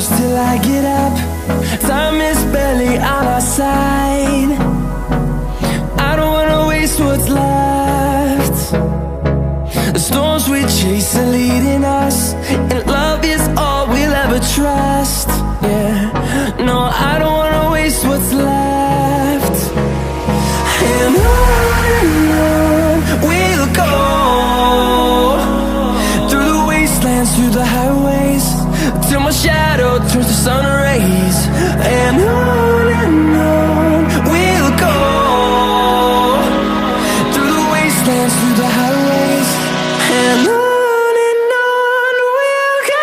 close till I get up. Time is barely on our side. I don't wanna waste what's left. The storms we chase are leading us, and love is all we'll ever trust. Yeah, no, I don't wanna waste what's left. And on we'll go, through the wastelands, through the highways, till my shadow turns to sun rays. And on we'll go, through the wastelands, through the highways, and on we'll go.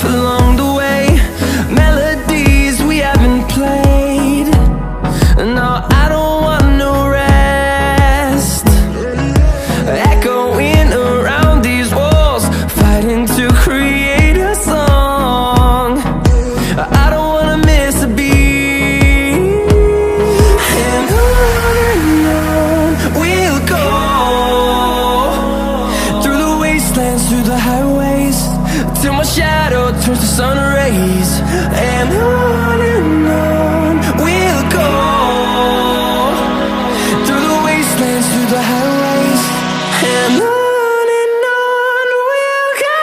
Along the way, melodies we haven't played. No, I don't want no rest. Echoing around these walls, fighting to create a song. I don't wanna miss a beat. And on we'll go, through the wastelands, through the highways, till my shadow turns to sun rays. And on we'll go, through the wastelands, through the highways, and on we'll go.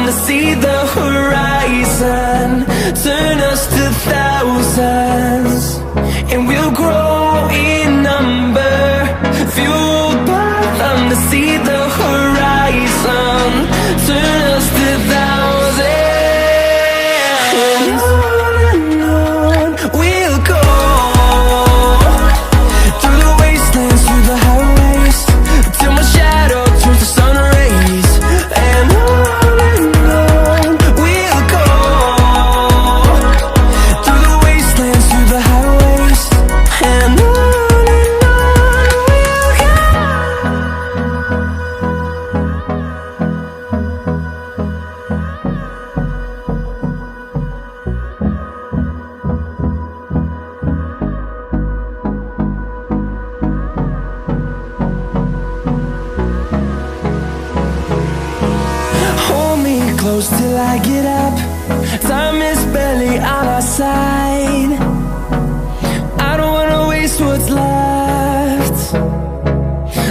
To see the horizon, turn us to thousands, and we'll grow in number, fueled by them. To see the horizon, turn us to thousands, and on we'll go, through the wastelands, through the highways, till my shadow turns to sun rays. And close till I get up. Time is barely on our side. I don't wanna waste what's left.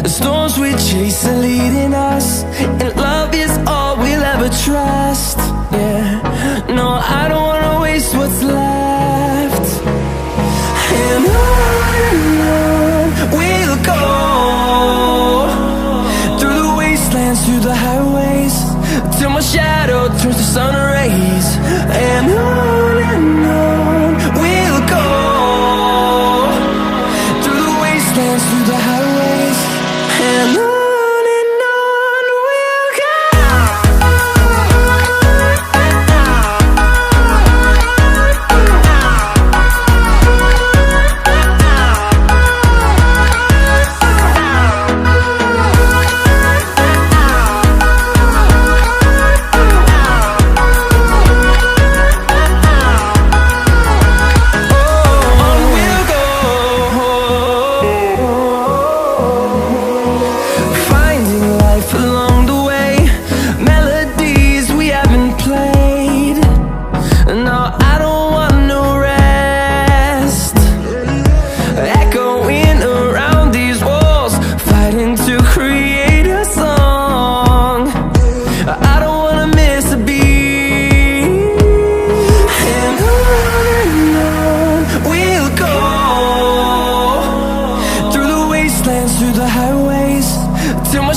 The storms we chase are leading us, and love is all we'll ever trust. Yeah, no, I don't wanna waste what's left. And on we'll go, through the wastelands, through the highways, till my shadow turns to sun rays. And on we'll go, through the wastelands, through the highways, and on we'll go.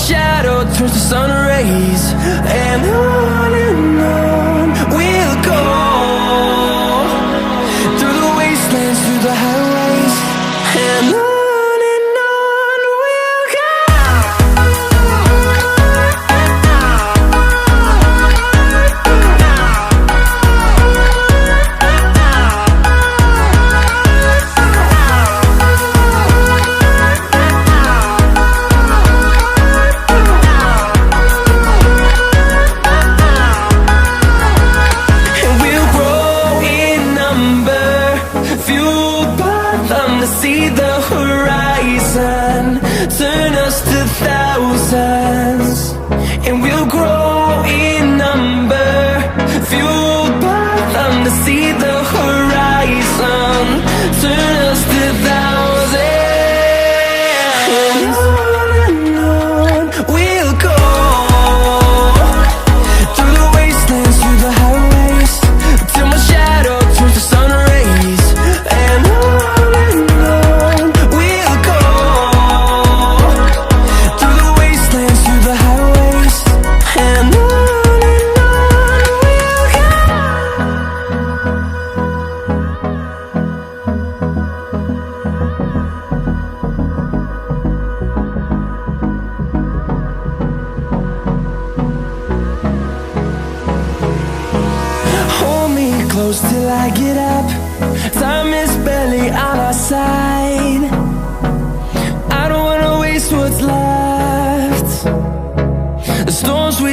shadow turns to sun rays. And on we'll go, through the wastelands, through the highways. And on we'll go. See the horizon, turn us to thousands, and we'll grow in number, fueled by them to see the horizon, turn us to thousands. And on we'll go, through the wastelands, through the highways, till my shadow turns to sun rays. And close till I get up. Time is barely on our side. I don't wanna waste what's left. The storms we